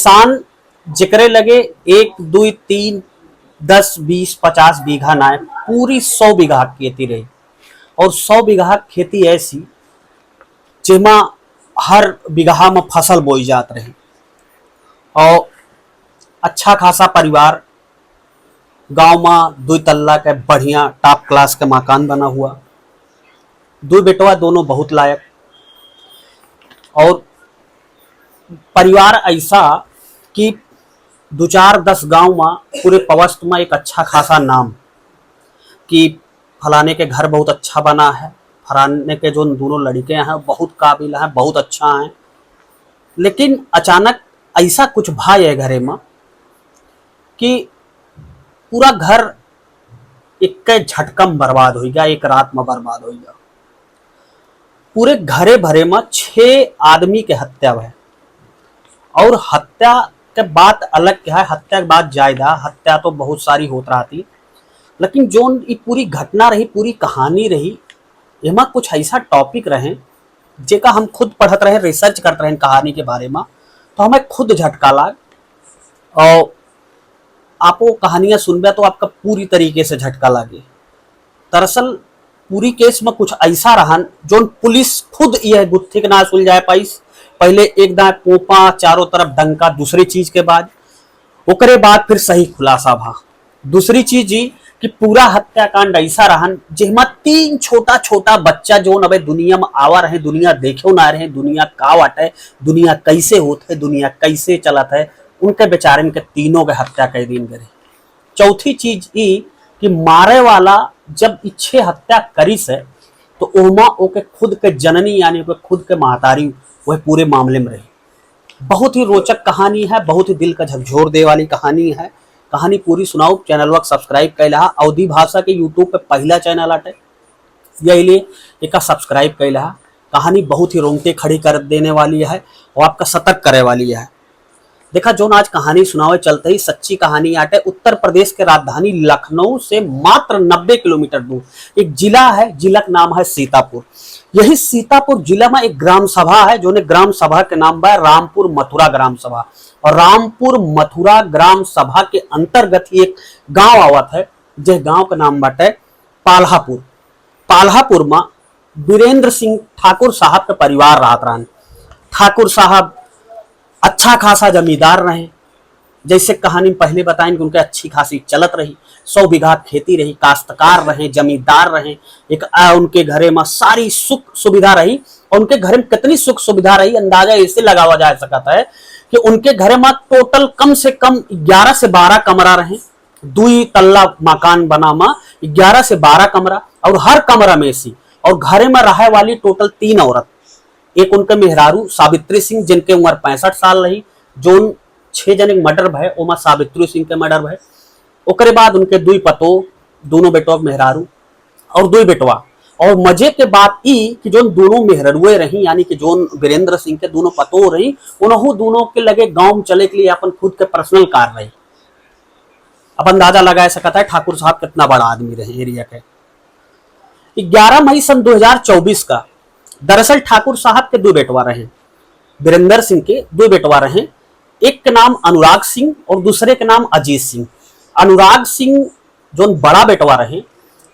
किसान जिक्रे लगे 1 2 3 10 20 50 बीघा ना पूरी 100 बीघा खेती रही। और 100 बीघा खेती ऐसी जेमा हर बीघा में फसल बोई जात रही। और अच्छा खासा परिवार गांव में 2 तल्ला के बढ़िया टॉप क्लास के मकान बना हुआ। 2 बेटवा दोनों बहुत लायक। और परिवार ऐसा कि 2 4 10 गांव में पूरे पवस्त में एक अच्छा खासा नाम कि फलाने के घर बहुत अच्छा बना है, फलाने के जो दोनों लड़के हैं बहुत काबिल हैं, बहुत अच्छा हैं। लेकिन अचानक ऐसा कुछ भाई है घरे में कि पूरा घर एक झटकम बर्बाद हो गया, एक रात में बर्बाद हो गया। पूरे घरे भरे में 6 आदमी के हत्या हुए। और हत्या के बात अलग क्या है, हत्या के बाद जायदा हत्या तो बहुत सारी होत रही, लेकिन जो ये पूरी घटना रही, पूरी कहानी रही, एमा कुछ ऐसा टॉपिक रहे जेका हम खुद पढ़त रहे, रिसर्च करते रहे कहानी के बारे में, तो हमें खुद झटका लाग। और आपको कहानियां सुनबे तो आपका पूरी तरीके से झटका लागे। दरअसल पूरी केस में कुछ ऐसा रहा जो पुलिस खुद यह गुत्थी के ना सुलझाए पाई। पहले एक दाएं पोपा, चारों तरफ डंका, दूसरी चीज के बाद ओकरे बाद फिर सही खुलासा भा। दूसरी चीज ही कि पूरा हत्याकांड ऐसा रहा जिसमें 3 छोटा छोटा बच्चा जो अबे दुनिया में आवा रहे, दुनिया देखे ना रहे, दुनिया का वाटे, दुनिया कैसे होते, दुनिया कैसे चलत है, उनके बेचारे के तीनों के हत्या कर दिन करे। चौथी चीज ये कि मारे वाला जब इच्छे हत्या करी से तो ओमा ओके खुद के जननी यानी ओके खुद के महतारी वह पूरे मामले में रही। बहुत ही रोचक कहानी है, बहुत ही दिल का झकझोर दे वाली कहानी है। कहानी पूरी सुनाओ, चैनल वक्त सब्सक्राइब कैला। अवधी भाषा के यूट्यूब पे पहला चैनल आटे, यही लिए एक सब्सक्राइब कैला। कहानी बहुत ही रोंगटे खड़ी कर देने वाली है और आपका सतर्क करे वाली है। देखा जो आज कहानी सुनावे चलते ही सच्ची कहानी आटे। उत्तर प्रदेश के राजधानी लखनऊ से मात्र 90 किलोमीटर दूर एक जिला है, जिला का नाम है सीतापुर। यही सीतापुर जिला में एक ग्राम सभा है, जो ने ग्राम सभा के नाम है रामपुर मथुरा ग्राम सभा। और रामपुर मथुरा ग्राम सभा के अंतर्गत ही एक गांव आवत है, जिस गांव का नाम बाटे पाल्हापुर। पाल्हापुर में वीरेंद्र सिंह ठाकुर साहब के परिवार राहत रहन। ठाकुर साहब अच्छा खासा जमींदार रहे, जैसे कहानी में पहले बताएं कि उनके अच्छी खासी चलत रही। 100 बीघा खेती रही, काश्तकार रहे, जमींदार रहे। एक उनके घरे में सारी सुख सुविधा रही। और उनके घरे में कितनी सुख सुविधा रही अंदाजा ऐसे लगावा जा सकता है कि उनके घरे में टोटल कम से कम 11 से 12 कमरा रहे। 2 तल्ला मकान बना में 11 से 12 कमरा, और हर कमरा में एसी। और घरे में रहे वाली टोटल 3 औरत। एक उनके मेहरारू सावित्री सिंह, जिनके उम्र 65 साल रही। जो 6 जने मर्डर भय, ओमा सावित्री सिंह के मर्डर भय। ओकरे बाद उनके 2 पतो, दोनों बेटवा मेहरारू और 2 बेटवा। और मजे के बात ई कि जो दोनों मेहरुए रही, यानी कि जो वीरेंद्र सिंह के दोनों पतो रही, उन्होंने दोनों के लगे गांव में चले के लिए अपन खुद के पर्सनल कार रही। अब अंदाजा लगा सकता है ठाकुर साहब कितना बड़ा आदमी रहे एरिया के। 11 मई सन 2024 का दरअसल ठाकुर साहब के 2 बेटवा रहे, वीरेंद्र सिंह के 2 बेटवा रहे। एक के नाम अनुराग सिंह और दूसरे के नाम अजीत सिंह। अनुराग सिंह जो बड़ा बेटवा रहे,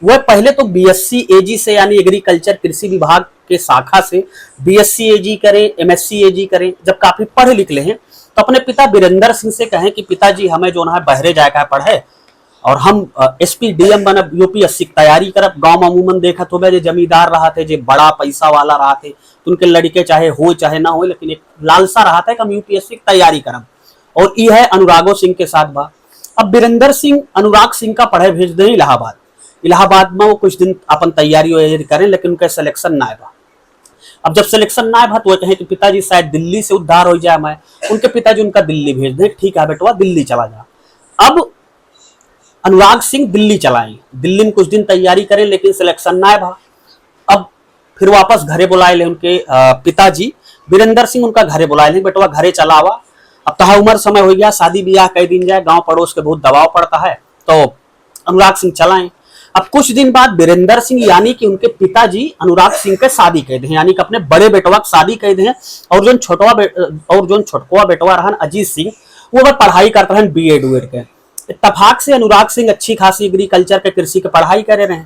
वह पहले तो बीएससी एजी से यानी एग्रीकल्चर कृषि विभाग के शाखा से बीएससी एजी करें, एमएससी एजी करें। जब काफी पढ़े लिखे हैं तो अपने पिता वीरेंद्र सिंह से कहें कि पिताजी हमें जो है बहरे जाकर पढ़े और हम एसपी डीएम बनब, यूपीएससी की तैयारी करब। गांव में अमूमन देखत हो जो जमींदार रहा थे, जो बड़ा पैसा वाला रहा थे, तो उनके लड़के चाहे हो चाहे ना हो, लेकिन एक लालसा रहा था कि हम यूपीएससी की तैयारी करब। और ये है अनुरागो सिंह के साथ बा। अब वीरेंद्र सिंह अनुराग सिंह का पढ़े भेज दें इलाहाबाद। इलाहाबाद में वो कुछ दिन अपन तैयारी करें, लेकिन उनका सिलेक्शन ना आएगा। अब जब सिलेक्शन ना आए तो वो कहें कि पिताजी शायद दिल्ली से उद्धार हो जाए मैं। उनके पिताजी उनका दिल्ली भेज दें, ठीक है बेटवा दिल्ली चला जा। अब अनुराग सिंह दिल्ली चलाए, दिल्ली में कुछ दिन तैयारी करें, लेकिन सिलेक्शन ना आए। अब फिर वापस घरे बुलाए ले उनके पिताजी वीरेंद्र सिंह, उनका घरे बुलाए ले, बेटवा घरे चला हुआ। अब तहा उम्र समय हो गया, शादी ब्याह कई दिन जाए, गांव पड़ोस के बहुत दबाव पड़ता है, तो अनुराग सिंह चलाए। अब कुछ दिन बाद वीरेंद्र सिंह यानी कि उनके पिताजी अनुराग सिंह के शादी कर दे, यानी कि अपने बड़े बेटवा की शादी कर दे। और जो छोटकवा बेटवा रहन अजीत सिंह, वो वह पढ़ाई करते रहन बीएड उएड के। इत्तेफाक से अनुराग सिंह अच्छी खासी एग्रीकल्चर के कृषि के पढ़ाई करे रहे।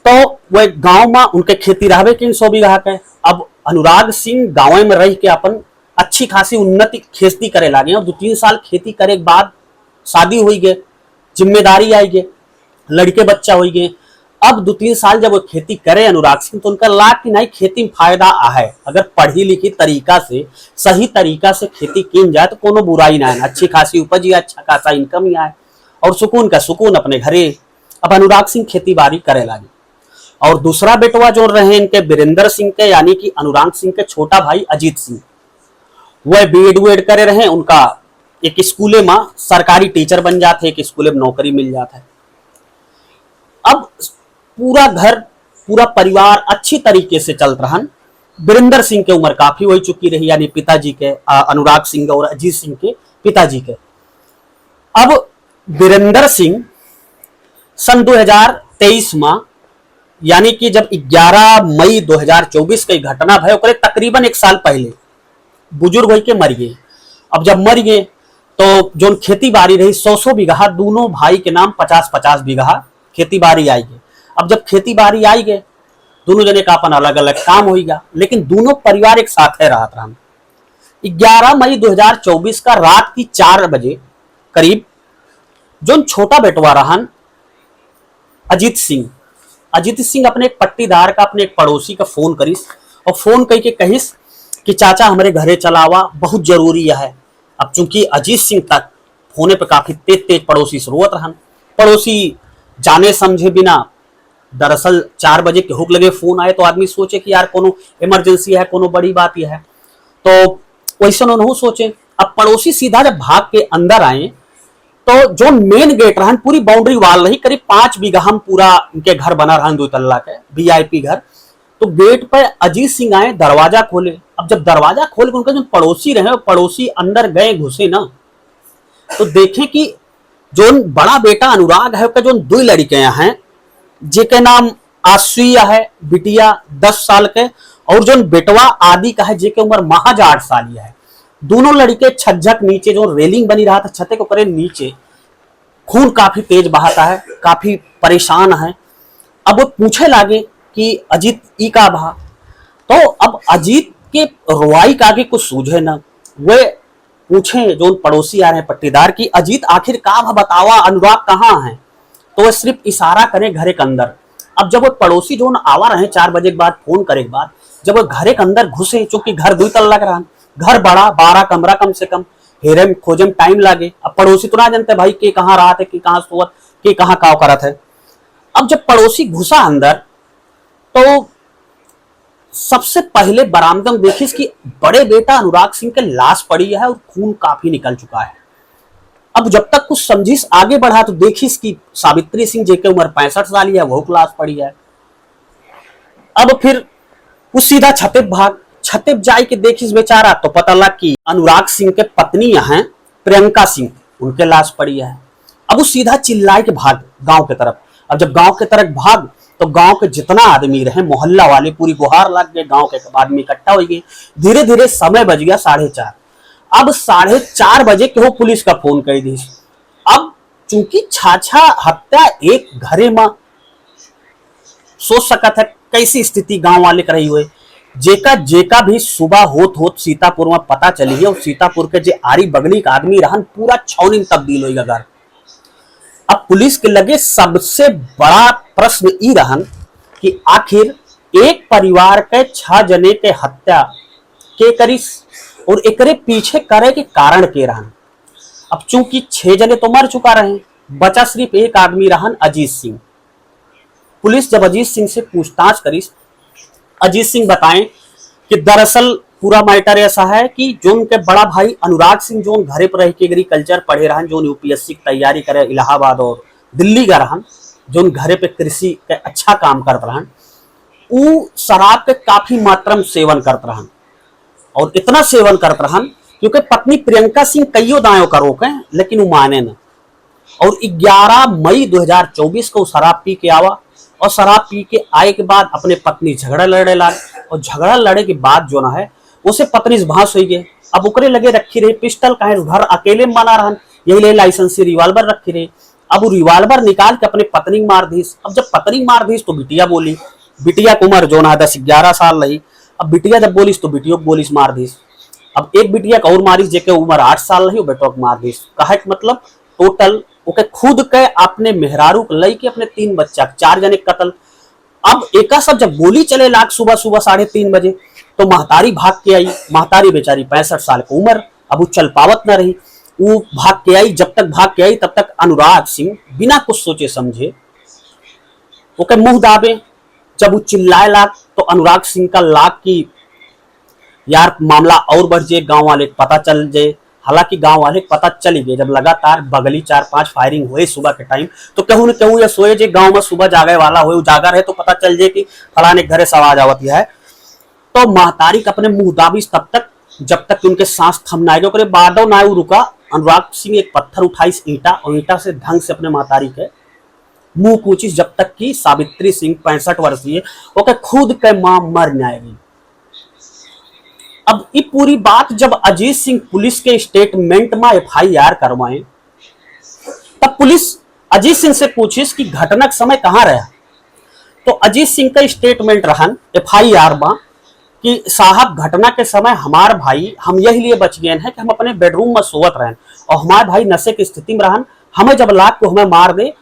तो वह गांव में उनके खेती रहबे कि 100 बीघा के। अब अनुराग सिंह गाँव में रह के अपन अच्छी खासी उन्नति खेती करे लागे और 2-3 साल खेती करे के बाद शादी हुई गए, जिम्मेदारी आई गए, लड़के बच्चा हो गए। अब 2-3 साल जब वो खेती करे अनुराग सिंह, तो उनका लाग कि नहीं खेती में फायदा है। अगर पढ़ी लिखी तरीका से सही तरीका से खेती की जाए तो कोनो बुराई ना है, अच्छी खासी उपज या अच्छा खासा इनकम ही आए और सुकून का सुकून अपने घरे। अब अनुराग सिंह खेती बाड़ी करे लागे। और दूसरा बेटवा जो रहे इनके वीरेंद्र सिंह के, यानी कि अनुराग सिंह के छोटा भाई अजीत सिंह, वह बीएड उएड करे रहे। उनका एक स्कूले में सरकारी टीचर बन जाते, एक स्कूले में नौकरी मिल जाता है। अब पूरा घर पूरा परिवार अच्छी तरीके से चल रहा। वीरेंद्र सिंह की उम्र काफी हो चुकी रही, यानी पिताजी के अनुराग सिंह और अजीत सिंह के पिताजी के। अब वीरेंद्र सिंह सन 2023 में, यानी कि जब 11 मई 2024 की घटना भय, तकरीबन 1 साल पहले बुजुर्ग हो के मर गए। अब जब मर गए तो जो खेती बाड़ी रही 100 बीघा, दोनों भाई के नाम 50-50 बीघा खेती बाड़ी आई गई। अब जब खेती बाड़ी आई गए, दोनों जने का अपन अलग अलग काम हो गया, लेकिन दोनों परिवार एक साथ है रहत रहा। 11 मई 2024 का रात की 4 बजे करीब जो छोटा बेटवा रहन अजीत सिंह अपने एक पट्टीदार का, अपने एक पड़ोसी का फोन करिस और फोन करके कहिस कि चाचा हमारे घरे चलावा, बहुत जरूरी है। अब चूंकि अजीत सिंह तक होने पे काफी तेज पड़ोसी से रोवत रहन। पड़ोसी जाने समझे बिना, दरअसल 4 बजे के हुक लगे फोन आए तो आदमी सोचे कि यार कोनो इमरजेंसी है, कोनो बड़ी बात ही है, तो वैसे उन्होंने सोचे। अब पड़ोसी सीधा जब भाग के अंदर आए तो जो मेन गेट रहन, पूरी बाउंड्री वाल रही, करीब 5 बीघा हम पूरा इनके घर बना रहन, 2 तल्ला के वीआईपी घर। तो गेट पर अजीत सिंह आए, दरवाजा खोले। अब जब दरवाजा खोल के उनका जो पड़ोसी रहे, पड़ोसी अंदर गए घुसे ना, तो देखे कि जो बड़ा बेटा अनुराग है, जो 2 लड़के हैं, जिनके नाम आश्विया है, बिटिया 10 साल के, और जो बेटवा आदि का है, जिनके उम्र महज 8 साल है। दोनों लड़के छज्जक नीचे जो रेलिंग बनी रहा था छते को करे नीचे, खून काफी तेज बहाता है, काफी परेशान है। अब वो पूछे लागे कि अजीत ई का बहा, तो अब अजीत के रुआई का आगे कुछ सूझे ना। वे पूछे जो पड़ोसी आ रहे हैं पट्टीदार की, अजीत आखिर का बतावा, अनुराग कहाँ है? तो वह सिर्फ इशारा करे घरे के अंदर। अब जब वो पड़ोसी जो आवा रहे 4 बजे के बाद फोन करे के बाद, जब वो घरे के अंदर घुसे, चूंकि घर 2 तल्ला का रहा, घर बड़ा 12 कमरा कम से कम, हेरे में खोजे में टाइम लागे। अब पड़ोसी तो ना जानते भाई के कहाँ रहा थे, कि कहाँ सोवत, के कहाँ काव करत है। अब जब पड़ोसी घुसा अंदर तो सबसे पहले बरामदा में देखिस कि बड़े बेटा अनुराग सिंह के लाश पड़ी है और खून काफी निकल चुका है। अब जब तक कुछ समझिस आगे बढ़ा तो देखिस कि सावित्री सिंह जी की उम्र 65 साल है, वो लाश पड़ी है। अब फिर वो सीधा छते जाए के देखिस बेचारा, तो पता लग कि अनुराग सिंह के पत्नी है प्रियंका सिंह, उनके लाश पड़ी है। अब वो सीधा चिल्लाए के भाग गांव के तरफ। अब जब गांव के तरफ भाग तो गांव के जितना आदमी रहे, मोहल्ला वाले पूरी गुहार लग गए, गांव के आदमी इकट्ठा हो गए। धीरे धीरे समय बज गया 4:30। अब 4:30 बजे के हो पुलिस का फोन कर दी। अब चूंकि छाछा हत्या एक घरे में, सोच सकत है कैसी स्थिति गांव वाले कर रही हुए। जेका भी सुबह होत सीतापुर में पता चली है, और सीतापुर के जे आरी बगली का आदमी रहन, पूरा छौनी में तब्दील हो घर। अब पुलिस के लगे सबसे बड़ा प्रश्न ई रहन कि आखिर एक परिवार के 6 जने के हत्या के करिस और एकरे पीछे करे के कारण के रहन। अब चूंकि 6 जने तो मर चुका रहे, बचा सिर्फ एक आदमी रहन अजीत सिंह। पुलिस जब अजीत सिंह से पूछताछ करिस, अजीत सिंह बताएं कि दरअसल पूरा मैटर ऐसा है कि जो उनके बड़ा भाई अनुराग सिंह जो घरे पर रह के एग्रीकल्चर पढ़े रहन, जो यूपीएससी की तैयारी करे इलाहाबाद और दिल्ली का रहन, जो घरे पे कृषि के अच्छा काम करते रहन, वो शराब के काफी मात्रा में सेवन करते रहन। और इतना सेवन करते रहन क्योंकि पत्नी प्रियंका सिंह कईयों दायों का रोके, लेकिन वो माने न। और 11 मई 2024 को शराब पी के आवा, और शराब पी के आए के बाद अपने पत्नी झगड़ा लड़े लागे, और झगड़ा लड़े के बाद जो ना है उसे पत्नी से भांस हुई गए। अब ओकरे लगे रखी रही पिस्टल, कहे घर अकेले में बना रहन, यही ले लाइसेंसी रिवाल्वर रखी रही। अब वो रिवाल्वर निकाल के अपने पत्नी मार दी। अब जब पत्नी मार दी तो बिटिया बोली, बिटिया की उम्र जो ना 10-11 साल रही। अब बिटिया जब बोली तो बिटिया को बोलिस मार दी। अब एक बिटिया का और मारिस जेके उम्र 8 साल रही, बेटो को मार दी। कहे मतलब टोटल ओके खुद के अपने मेहरारू के लई के अपने 3 बच्चा 4 जने कत्ल। अब एका सब जब गोली चले लाग सुबह 3:30 बजे, तो महतारी भाग के आई। महतारी बेचारी 65 साल की उम्र, अब वो चल पावत न रही। वो भाग के आई, जब तक भाग के आई तब तक अनुराग सिंह बिना कुछ सोचे समझे ओके मुंह दाबे। जब वो चिल्लाए लाग तो अनुराग सिंह का लाग की यार मामला और बढ़ जाए, गांव वाले पता चल जाए। हालांकि गांव वाले पता चल गए, जब लगातार बगली 4-5 फायरिंग हुए सुबह के टाइम, तो कहूं न कहूं ये सोए जे गांव में सुबह जागे वाला हो, जागा रहे तो पता चल जाए कि फलाने घरे से आवाज आवत है। तो महतारी का अपने मुंह दाबिस तब तक जब तक उनके सांस थम ना गए। बादो ना रुका, अनुराग सिंह एक पत्थर उठाइस ईंटा, और ईंटा से ढंग से अपने महतारी के मुंह पूछिस, जब तक कि सावित्री सिंह 65 वर्षीय ओके खुद के मां मर न आएगी। अब ये पूरी बात जब अजीत सिंह पुलिस के स्टेटमेंट में FIR करवाए, तब पुलिस अजीत सिंह से पूछिस कि घटना के समय कहां रहा। तो अजीत सिंह का स्टेटमेंट रहन FIR में कि साहब घटना के समय हमार भाई हम यही लिए बच गए हैं कि हम अपने बेडरूम में सोवत रहें, और हमारे भाई नशे की स्थिति में रहन। हमें जब लाग को हमें मार दे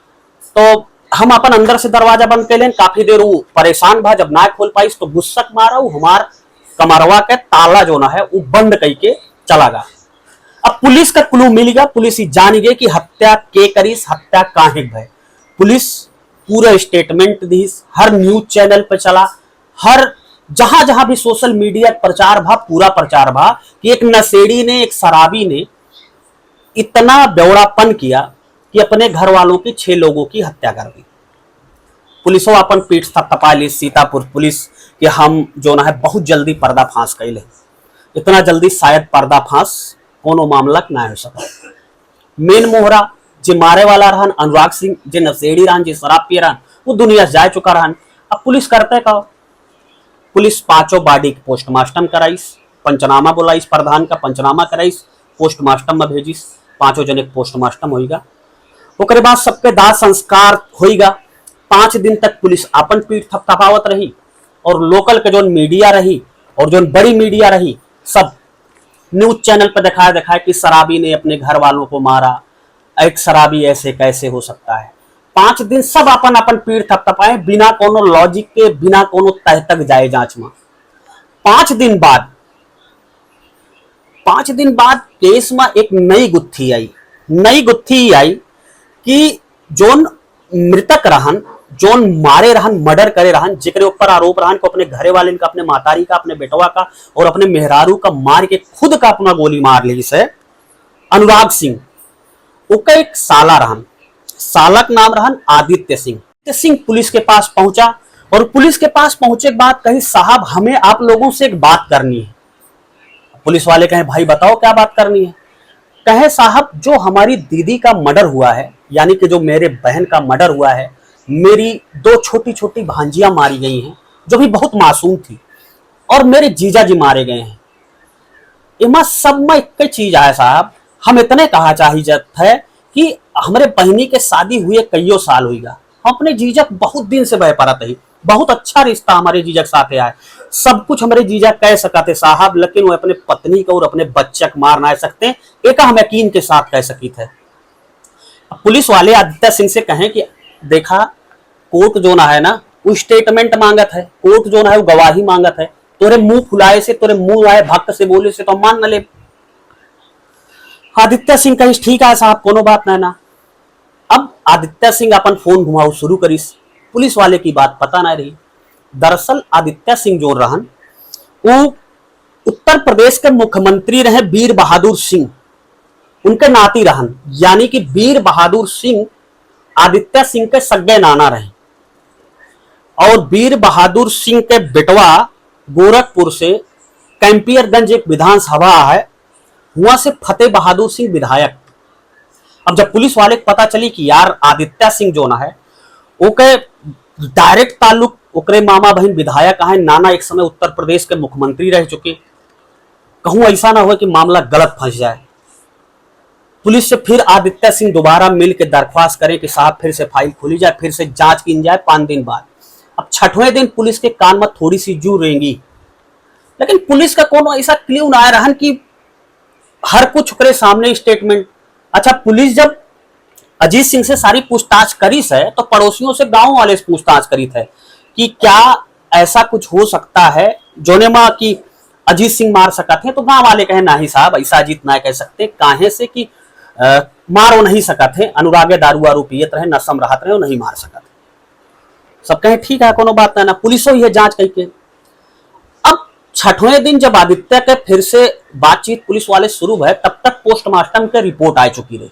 तो हम अपन अंदर से दरवाजा बंद कर लें। काफी देर वो परेशान भा, जब ना खोल पाई तो गुस्सक मारा, वो हमार कमरवा के ताला जो ना है वो बंद करके चला गया। अब पुलिस का क्लू मिल गया, पुलिस ही जान गई कि हत्या के करीस, हत्या काहे भय। पुलिस पूरा स्टेटमेंट दी, हर न्यूज चैनल पर चला, हर जहां जहां भी सोशल मीडिया प्रचार भा, पूरा प्रचार भा कि एक नशेड़ी ने, एक शराबी ने इतना बेवड़ापन किया कि अपने घर वालों की 6 लोगों की हत्या कर दी। पुलिसों अपन पीठ थपथपा ली सीतापुर पुलिस कि हम जो ना है बहुत जल्दी पर्दाफाश कैले, इतना जल्दी शायद पर्दाफाश कोनो मामला ना हो सका। मेन मोहरा जे मारे वाला रहन अनुराग सिंह, जे नशेड़ी रहन, जे शराब पिए रहन, वो दुनिया जा चुका रहन। अब पुलिस करते का, पुलिस 5 बॉडी के पोस्टमार्टम कराइस, पंचनामा बुलाइस, प्रधान का पंचनामा कराइस, पोस्टमार्टम में भेजिस, 5 जने पोस्टमार्टम होगा। ओकरे बाद सबके दाह संस्कार होगा। 5 दिन तक पुलिस अपन पीठ थपथपावत रही, और लोकल के जो मीडिया रही और जो बड़ी मीडिया रही सब न्यूज चैनल पर दिखाया कि शराबी ने अपने घर वालों को मारा, एक शराबी ऐसे कैसे हो सकता है। 5 दिन सब अपन अपन पीठ थपथपाए, बिना कोनो लॉजिक के, बिना कोनो तह तक जाए जांच में। 5 दिन बाद केस में एक नई गुत्थी आई कि जोन मृतक रहन, जोन मारे रहन, मर्डर करे रहन, जेकरे ऊपर आरोप रहन को अपने घरे वाले का, अपने मातारी का, अपने बेटवा का और अपने मेहरारू का मार के खुद का अपना गोली मार ली से अनुराग सिंह। ओका एक साला रहन, सालक नाम रहन आदित्य सिंह पुलिस के पास पहुंचा, और पुलिस के पास पहुंचे के बाद कही साहब हमें आप लोगों से एक बात करनी है। पुलिस वाले कहे भाई बताओ क्या बात करनी है। कहे साहब जो हमारी दीदी का मर्डर हुआ है, यानी कि जो मेरे बहन का मर्डर हुआ है, मेरी 2 छोटी छोटी भांजियां मारी गई हैं जो भी बहुत मासूम थी, और मेरे जीजा जी मारे गए हैं। इमा सब में एक चीज है साहब, हम इतने कहा चाहिए है कि हमारे बहनी के शादी हुए कईयों साल हुईगा, हम अपने जीजा बहुत दिन से बह परत है, बहुत अच्छा रिश्ता हमारे जीजा के साथ है, सब कुछ हमारे जीजा कह सकते साहब, लेकिन वो अपने पत्नी को और अपने बच्चे को मार ना सकते, एक हम यकीन के साथ कह सकी थे। पुलिस वाले आदित्य सिंह से कहें कि देखा कोर्ट जो ना है ना वो स्टेटमेंट मांगत है, कोर्ट जो ना है वो गवाही मांगत है, तोरे मुंह फुलाए से, तोरे मुंह आए भक्त से बोले से तो मान न ले। आदित्य सिंह कही ठीक है साहब कोनो बात ना ना। अब आदित्य सिंह अपन फोन घुमाओ शुरू करीस, पुलिस वाले की बात पता ना रही। दरअसल आदित्य सिंह जो रहन वो उत्तर प्रदेश के मुख्यमंत्री रहे वीर बहादुर सिंह, उनके नाती रहन, यानी कि वीर बहादुर सिंह आदित्य सिंह के सगे नाना रहे, और वीर बहादुर सिंह के बेटवा गोरखपुर से कैंपियरगंज एक विधानसभा है, वहां से फतेह बहादुर सिंह विधायक। अब जब पुलिस वाले को पता चली कि यार आदित्य सिंह जो ना है ओके डायरेक्ट ताल्लुक ओकरे मामा बहन विधायक है, नाना एक समय उत्तर प्रदेश के मुख्यमंत्री रह चुके, कहूं ऐसा ना हो कि मामला गलत फंस जाए। पुलिस से फिर आदित्य सिंह दोबारा मिल के दरख्वास्त करें कि साहब फिर से फाइल खोली जाए, फिर से जांच की जाए 5 दिन बाद। अब 6वें दिन पुलिस के कान में थोड़ी सी जू रहेंगी, लेकिन पुलिस का कौन ऐसा क्ल्यू ना रहन कि हर कुछ करे सामने स्टेटमेंट। अच्छा, पुलिस जब अजीत सिंह से सारी पूछताछ करी है तो पड़ोसियों से, गांव वाले से पूछताछ करी है कि क्या ऐसा कुछ हो सकता है जोने माँ की अजीत सिंह मार सकते हैं, तो गांव वाले कहे नहीं साहब ऐसा अजीत ना कह सकते, काहे से कि मारो नहीं सकते, अनुरागे दारू वारू पियत रहे, नशम रहत रहे, नहीं मार सकते। सब कहे ठीक है कोनो बात ना, पुलिस ही है जांच कही के। अब 6वें दिन जब आदित्य के फिर से बातचीत पुलिस वाले शुरू है, तब तक पोस्टमार्टम के रिपोर्ट आ चुकी रही।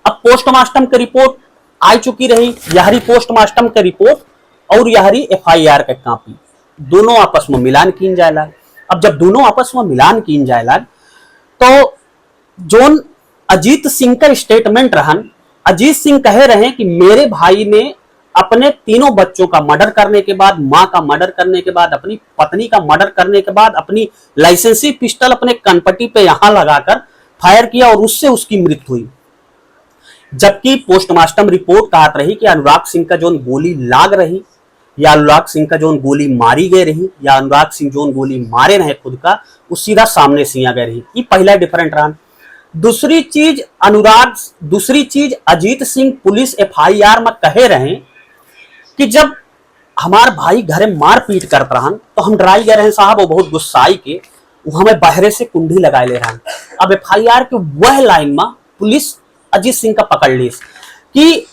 अब पोस्टमार्टम की रिपोर्ट आ चुकी रही, यहरी पोस्टमार्टम की रिपोर्ट और यहरी FIR के कॉपी दोनों आपस में मिलान की जाए लग। अब जब दोनों आपस में मिलान की जाए लग तो जोन अजीत सिंह का स्टेटमेंट रहन, अजीत सिंह कहे रहे कि मेरे भाई ने अपने तीनों बच्चों का मर्डर करने के बाद, मां का मर्डर करने के बाद, अपनी पत्नी का मर्डर करने के बाद अपनी लाइसेंसी पिस्टल अपने कनपट्टी पे यहां लगाकर फायर किया और उससे उसकी मृत्यु हुई। जबकि पोस्टमार्टम रिपोर्ट कहत रही कि अनुराग सिंह का जोन गोली लाग रही या अनुराग सिंह का जोन गोली मारी गई रही या अनुराग सिंह जोन गोली मारे रहे खुद का, वो सीधा सामने से आ गए रही। ये पहला डिफरेंट रहा। दूसरी चीज अजीत सिंह पुलिस FIR में कहे रहे कि जब हमार भाई घरे मार पीट करत रहन तो हम डराई गए रहे साहब, वो बहुत गुस्साई के वो हमें बहरे से कुंडी लगाए ले रहन। अब FIR के वह लाइन में पुलिस अजीत सिंह का पकड़ ली कि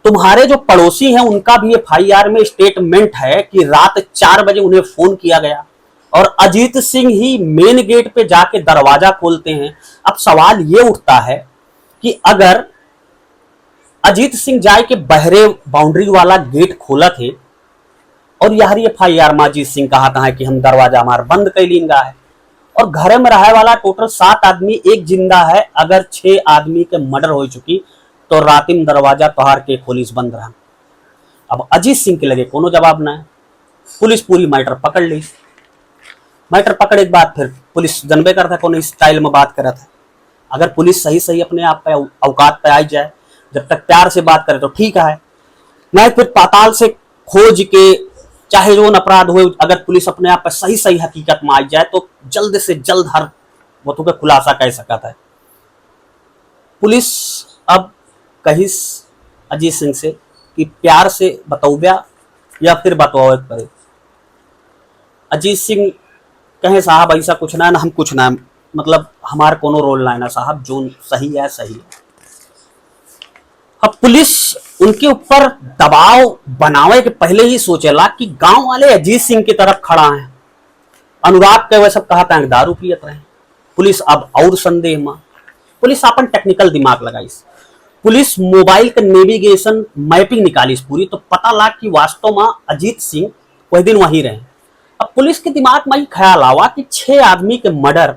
तुम्हारे जो पड़ोसी हैं उनका भी FIR में स्टेटमेंट है कि रात 4 बजे उन्हें फोन किया गया और अजीत सिंह ही मेन गेट पे जाके दरवाजा खोलते हैं। अब सवाल ये उठता है कि अगर अजीत सिंह जाए के बहरे बाउंड्री वाला गेट खोला थे और यहरी FIR में अजीत सिंह कहा है कि हम दरवाजा हमार बंद कर लींगा है और घरे में रहे वाला टोटल 7 आदमी, एक जिंदा है, अगर 6 आदमी के मर्डर हो चुकी तो रातिम दरवाजा तोहार के पुलिस बंद रहा। अब अजीत सिंह के लगे कोनो जवाब ना है। पुलिस पूरी मैटर पकड़ ली। मैटर पकड़े के बाद फिर पुलिस जनबे करता कौन स्टाइल में बात करता है। अगर पुलिस सही अपने आप पे औकात पे आई जाए, जब तक प्यार से बात करे तो ठीक है, नहीं फिर पाताल से खोज के चाहे जो अपराध हो, अगर पुलिस अपने आप पे सही हकीकत में आई जाए तो जल्द से जल्द हर वस्तु का खुलासा कह सकता है। पुलिस अब कहिस अजीत सिंह से कि प्यार से बतौब्या या फिर बतवावे करे। अजीत सिंह कहे साहब ऐसा कुछ ना, हम कुछ ना, मतलब हमार कोनो रोल ना है ना साहब, जो सही है सही है। अब पुलिस उनके ऊपर दबाव बनावे के पहले ही सोचेला कि गांव वाले अजीत सिंह की तरफ खड़ा हैं, अनुराग के वह सब कहा था दारू पियत रहे। पुलिस अब और संदेह में, पुलिस अपन टेक्निकल दिमाग लगाई, पुलिस मोबाइल का नेविगेशन मैपिंग निकाली पूरी, तो पता लगा कि वास्तव में अजीत सिंह वही दिन वहीं रहे। अब पुलिस के दिमाग में ख्याल आवा कि 6 आदमी के मर्डर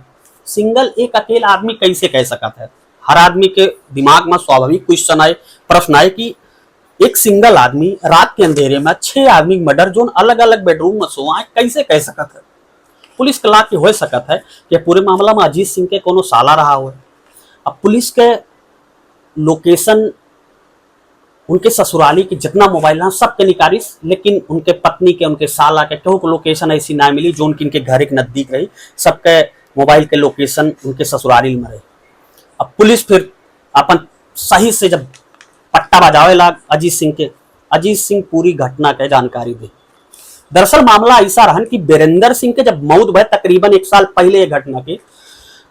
सिंगल एक अकेला आदमी कैसे कह सकता है। हर आदमी के दिमाग में स्वाभाविक क्वेश्चन आए, प्रश्न आए कि एक सिंगल आदमी रात के अंधेरे में 6 आदमी मर्डर जो अलग अलग बेडरूम में सोआ कैसे कह सकता है। पुलिस के लाख हो सकता है कि पूरे मामला में अजीत सिंह के कोनो साला रहा हो। अब पुलिस के लोकेशन, उनके ससुराली के जितना मोबाइल है सबके निकालिस, लेकिन उनके पत्नी के, उनके साला के केहू को लोकेशन ऐसी ना मिली जो उनके घर के नजदीक रही। सबके मोबाइल के लोकेशन उनके ससुराली में रहे। अब पुलिस फिर अपन सही से जब पट्टा बजावे लाग अजीत सिंह के, अजीत सिंह पूरी घटना के जानकारी दे। दरअसल मामला ऐसा रहा कि बीरेंद्र सिंह के जब मौत भय तकरीबन 1 साल पहले ये घटना के,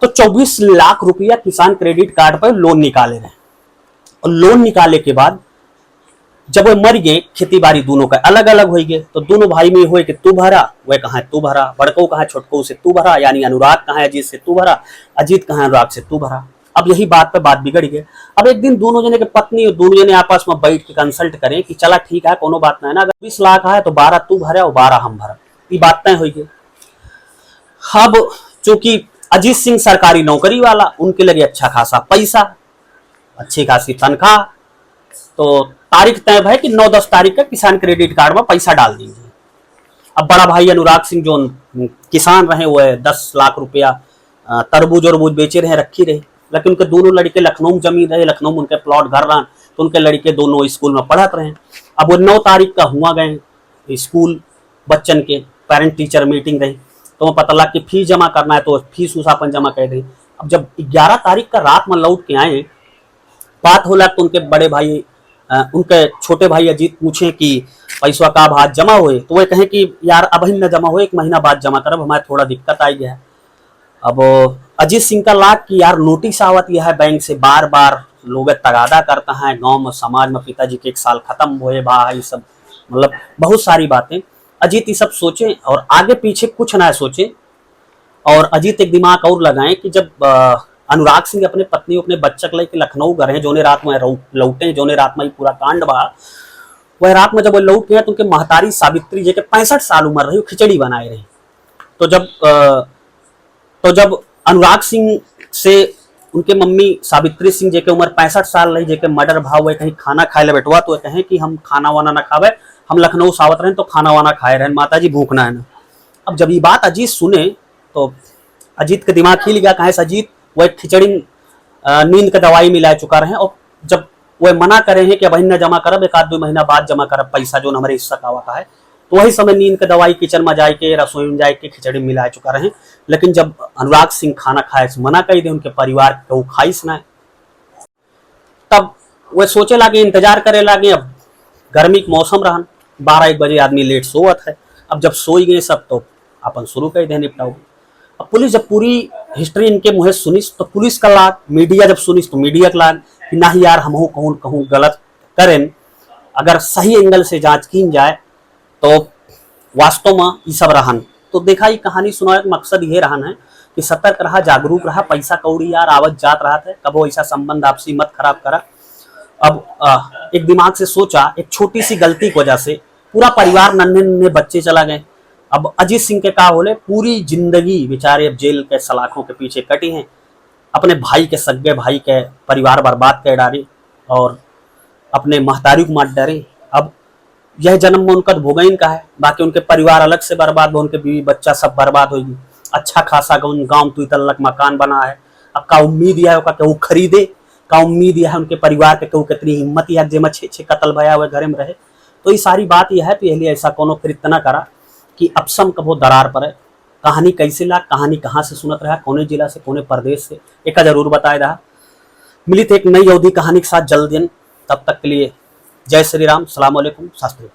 तो 24 लाख रुपया किसान क्रेडिट कार्ड पर लोन निकाले रहे। और लोन निकाले के बाद जब वो मर गए, खेती बाड़ी दोनों का अलग अलग हो गए, तो दोनों भाई में हुए कि तू भरा, वह कहा तू भरा, बड़को कहा छोटको से तू भरा, यानी अनुराग कहा अजीत से तू भरा, अजीत कहा अनुराग से तू भरा। अब यही बात पे बात बिगड़ गई। अब एक दिन दोनों जने के पत्नी और दोनों जने आपस में बैठ के कंसल्ट करें कि चला ठीक है कोनो बात नहीं ना, अगर 20 लाख है तो 12 तू भरे और 12 हम भरा, ये बात तय हुई गई। अब चूंकि अजीत सिंह सरकारी नौकरी वाला, उनके लगे अच्छा खासा पैसा, अच्छी खासी तनख्वाह। तो तारीख तय है कि 9-10 तारीख का किसान क्रेडिट कार्ड में पैसा डाल दीजिए। अब बड़ा भाई अनुराग सिंह जो किसान रहे, वो 10 लाख रुपया तरबूज और बूज बेचे रहे, रखी रहे, लेकिन उनके दोनों लड़के लखनऊ में जमीन रहे, लखनऊ में उनके प्लॉट घर रहा, तो उनके लड़के दोनों स्कूल में पढ़त रहे। अब वो 9 तारीख का हुआ गए स्कूल, बच्चन के पेरेंट टीचर मीटिंग रही, तो वो पता लगा कि फीस जमा करना है, तो फीस उस अपन जमा कर दी। अब जब 11 तारीख का रात में लौट के आए, बात होला तो उनके बड़े भाई उनके छोटे भाई अजीत पूछे कि पैसा का बाद जमा हुए, तो वो कहें कि यार अभी न जमा हुए, 1 महीना बाद जमा करब, हमारे थोड़ा दिक्कत आई गया है। अब अजीत सिंह का लाग कि यार नोटिस आवत यह है बैंक से, बार बार लोग तगादा करता है गांव में, समाज में पिताजी के 1 साल खत्म हुए भाई सब, मतलब बहुत सारी बातें। अजीत ये सब सोचे और आगे पीछे कुछ ना सोचे, और अजीत एक दिमाग और लगाए कि जब अनुराग सिंह अपने पत्नी अपने बच्चा के लेके लखनऊ गए, जोने रात में लौटे, जोने रात में पूरा कांड बा, वह रात में जब वो लौट गए तो उनके महतारी सावित्री जी के 65 साल उम्र रही, खिचड़ी बनाए रही। तो जब अनुराग सिंह से उनके मम्मी सावित्री सिंह जी के उम्र 65 साल रही, जेके मर्डर भाव हुए, कहीं खाना खाए ले बैठवा, तो कहें कि हम खाना वाना ना खावे, हम लखनऊ सावत रहे तो खाना वाना खाए रहे, माता जी भूखना है ना। अब जब ये बात अजीत सुने तो अजीत के दिमाग हिल गया, कहे अजीत वह खिचड़ी नींद का दवाई मिला चुका रहे, और जब वह मना करे हैं कि अब न जमा करब, 1-2 महीना बाद जमा करब पैसा जो हमारे हिस्सा का होता है, तो वही समय नींद का दवाई किचन में जाके रसोई में जाके खिचड़ी मिला चुका रहे। लेकिन जब अनुराग सिंह खाना खाए से मना कर दे, उनके परिवार को खाइस ना, तब वह सोचे लागे, इंतजार करे लागे। अब गर्मी का मौसम रहन, 12-1 बजे आदमी लेट सोवत है, अब जब सोई गए सब तो अपन शुरू कर दे निपटाओ। अब पुलिस जब पूरी हिस्ट्री इनके मुँह सुनिस तो पुलिस का लाग, मीडिया जब सुनिस तो मीडिया का लाग कि ना यार हम कहूँ गलत करें, अगर सही एंगल से जांच की जाए तो वास्तव में ये सब रहन। तो देखा ये कहानी सुनाने का मकसद ये रहन है कि सतर्क रहा, जागरूक रहा, पैसा कौड़ी यार आवत जात रहा है, कबो ऐसा संबंध आपसी मत खराब करा। अब एक दिमाग से सोचा, एक छोटी सी गलती की वजह से पूरा परिवार, नन्हे नन्हे बच्चे चला गए। अब अजीत सिंह के का बोले, पूरी जिंदगी बेचारे अब जेल के सलाखों के पीछे कटी हैं, अपने भाई के सगे भाई के परिवार बर्बाद कर डाले और अपने महतारी को मार डरे। अब यह जन्म में उनका भोगैन का है, बाकी उनके परिवार अलग से बर्बाद हो, उनके बीवी बच्चा सब बर्बाद होगी। अच्छा खासा गाँव 2 तल्लक मकान बना है, अब का उम्मीद यह है कि वो खरीदे, का उम्मीद यह है उनके परिवार के कहूँ कितनी हिम्मत है जेमा 6 कतल भया हुए घर में रहे। तो ये सारी बात यह है, पहले ऐसा कोनो कृत्य न करा कि अपसम कबो दरार पड़े। कहानी कैसे ला, कहानी कहाँ से सुनत रहा, कोने जिला से, कोने प्रदेश से, एक जरूर बताए रहा। मिली थे एक नई अवधि कहानी के साथ जल्द दिन, तब तक के लिए जय श्री राम, सलाम अलैकुम, शास्त्री।